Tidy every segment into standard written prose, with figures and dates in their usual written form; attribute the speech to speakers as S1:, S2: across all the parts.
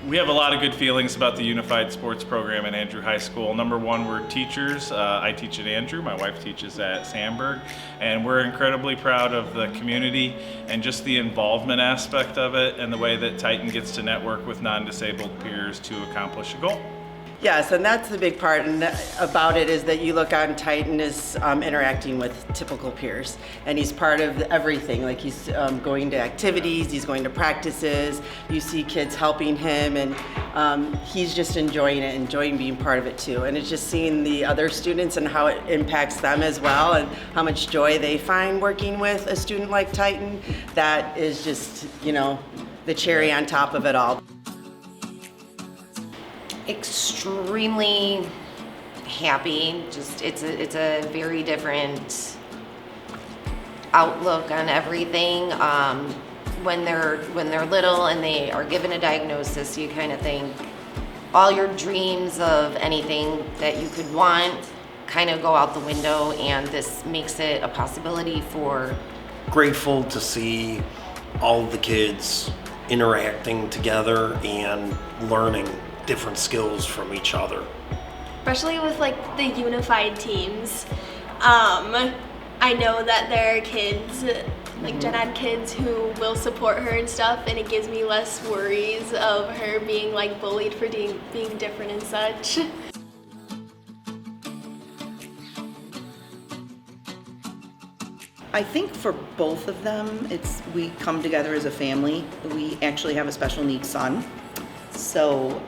S1: We have a lot of good feelings about the Unified Sports Program at Andrew High School. Number one, we're teachers. I teach at Andrew, my wife teaches at Sandburg, and we're incredibly proud of the community and just the involvement aspect of it and the way that Titan gets to network with non-disabled peers to accomplish a goal.
S2: Yes, and that's the big part about it is that you look on Titan is interacting with typical peers, and he's part of everything. Like he's going to activities, he's going to practices. You see kids helping him, and he's just enjoying it, enjoying being part of it too. And it's just seeing the other students and how it impacts them as well, and how much joy they find working with a student like Titan. That is just, the cherry on top of it all.
S3: Extremely happy. Just it's a very different outlook on everything. When they're little and they are given a diagnosis, you kind of think all your dreams of anything that you could want kind of go out the window, and this makes it a possibility for.
S4: Grateful to see all the kids interacting together and learning different skills from each other.
S5: Especially with the unified teams. I know that there are kids, Jen had kids who will support her and stuff, and it gives me less worries of her being bullied for being different and such.
S6: I think for both of them, we come together as a family. We actually have a special needs son. So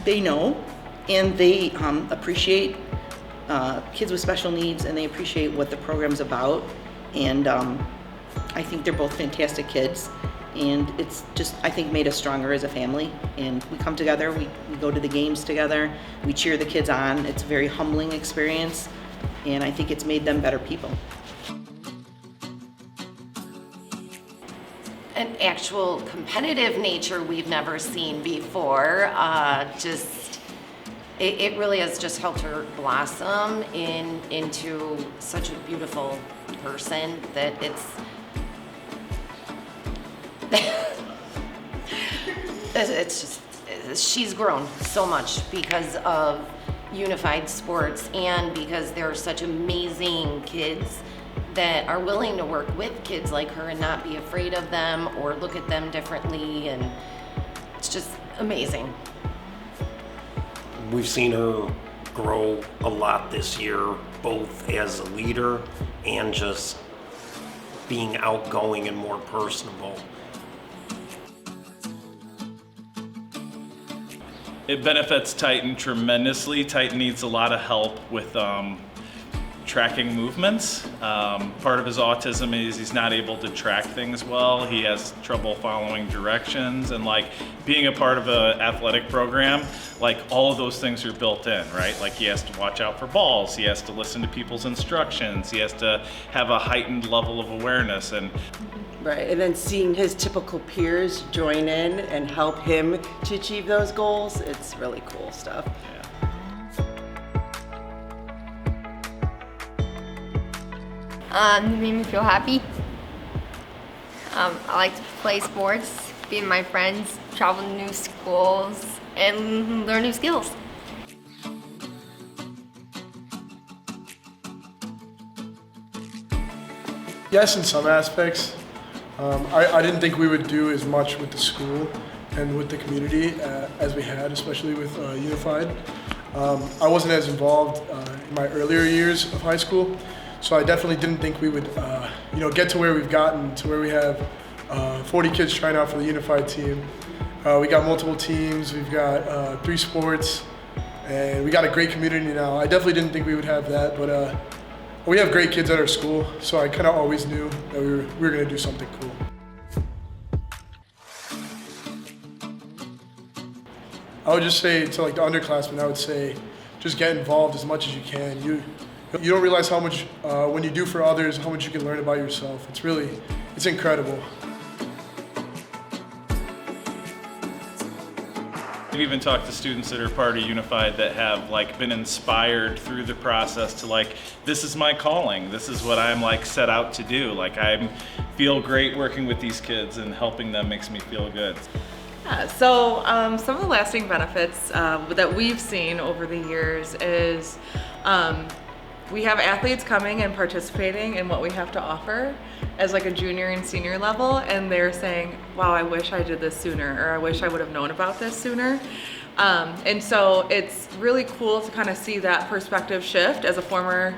S6: they know, and they appreciate kids with special needs, and they appreciate what the program's about. And I think they're both fantastic kids, and it's just, I think, made us stronger as a family. And we come together, we go to the games together, we cheer the kids on. It's a very humbling experience, and I think it's made them better people.
S3: An actual competitive nature we've never seen before. It really has just helped her blossom into such a beautiful person that she's grown so much because of Unified Sports, and because there are such amazing kids that are willing to work with kids like her and not be afraid of them or look at them differently, and it's just amazing.
S4: We've seen her grow a lot this year, both as a leader and just being outgoing and more personable.
S1: It benefits Titan tremendously. Titan needs a lot of help with tracking movements. Part of his autism is he's not able to track things well. He has trouble following directions, and being a part of an athletic program, all of those things are built in, right? He has to watch out for balls, he has to listen to people's instructions, he has to have a heightened level of awareness. And
S2: Right, and then seeing his typical peers join in and help him to achieve those goals, it's really cool stuff.
S7: It made me feel happy. I like to play sports, be with my friends, travel to new schools, and learn new skills.
S8: Yes, in some aspects. I didn't think we would do as much with the school and with the community as we had, especially with Unified. I wasn't as involved in my earlier years of high school, so I definitely didn't think we would get to where we've gotten, to where we have 40 kids trying out for the Unified team. We got multiple teams, we've got 3 sports, and we got a great community now. I definitely didn't think we would have that, but we have great kids at our school, so I kind of always knew that we were going to do something cool. I would just say to the underclassmen, I would say just get involved as much as you can. You don't realize how much, when you do for others, how much you can learn about yourself. It's incredible.
S1: I've even talked to students that are part of Unified that have like been inspired through the process to like, this is my calling. This is what I'm like set out to do. Like I feel great working with these kids, and helping them makes me feel good.
S9: Yeah, so some of the lasting benefits that we've seen over the years is we have athletes coming and participating in what we have to offer as like a junior and senior level, and they're saying, wow, I wish I did this sooner, or I wish I would have known about this sooner. And so it's really cool to kind of see that perspective shift. As a former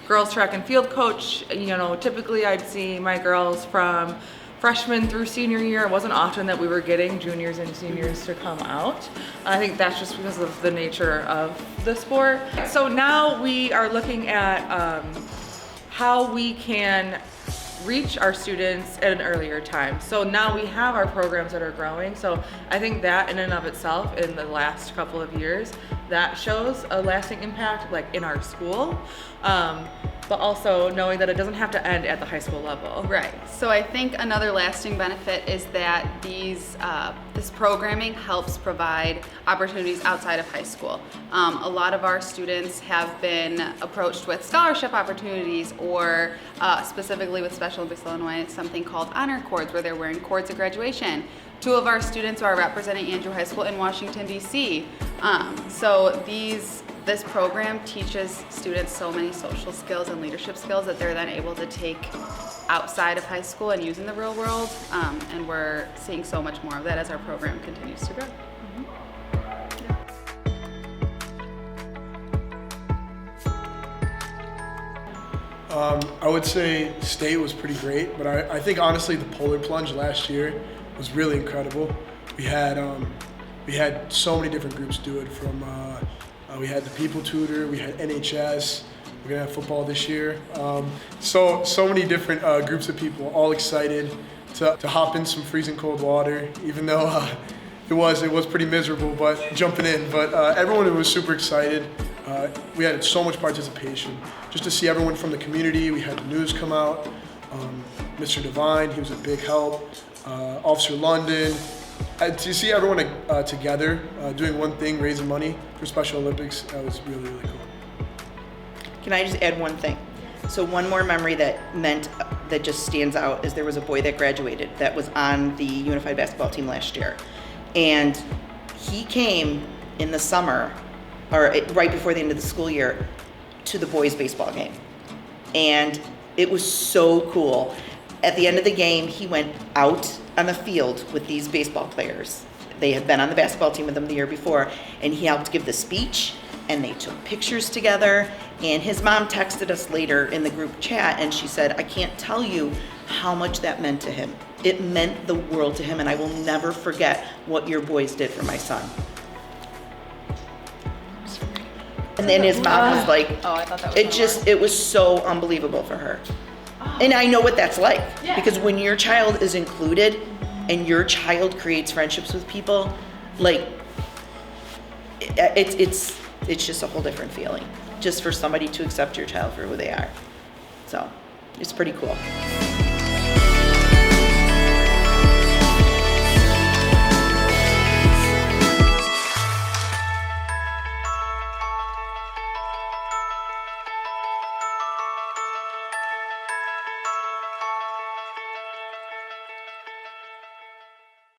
S9: girls track and field coach, you know, typically I'd see my girls from freshman through senior year. It wasn't often that we were getting juniors and seniors to come out. I think that's just because of the nature of the sport. So now we are looking at how we can reach our students at an earlier time. So now we have our programs that are growing. So I think that in and of itself, in the last couple of years, that shows a lasting impact like in our school. But also knowing that it doesn't have to end at the high school level.
S10: Right. So I think another lasting benefit is that this programming helps provide opportunities outside of high school. A lot of our students have been approached with scholarship opportunities, or specifically with Special Olympics Illinois, something called honor cords, where they're wearing cords at graduation. 2 of our students are representing Andrew High School in Washington, D.C. So this program teaches students so many social skills and leadership skills that they're then able to take outside of high school and use in the real world. And we're seeing so much more of that as our program continues to grow.
S8: I would say state was pretty great, but I think honestly the polar plunge last year was really incredible. We had so many different groups do it. From we had the People Tutor, we had NHS. We're gonna have football this year. So many different groups of people, all excited to hop in some freezing cold water, even though it was pretty miserable, but jumping in. But everyone was super excited. We had so much participation. Just to see everyone from the community, we had the news come out. Mr. Devine, he was a big help. Officer London. To see everyone together doing one thing, raising money for Special Olympics, that was really, really cool.
S6: Can I just add one thing? So one more memory that just stands out is there was a boy that graduated that was on the Unified basketball team last year. And he came in the summer, or right before the end of the school year, to the boys' baseball game. And it was so cool. At the end of the game, he went out on the field with these baseball players. They had been on the basketball team with them the year before, and he helped give the speech, and they took pictures together. And his mom texted us later in the group chat, and she said, I can't tell you how much that meant to him. It meant the world to him, and I will never forget what your boys did for my son. And then his mom was like,
S10: Oh, I thought that was
S6: it was so unbelievable for her. And I know what that's like, because when your child is included and your child creates friendships with people, like it's just a whole different feeling, just for somebody to accept your child for who they are. So it's pretty cool.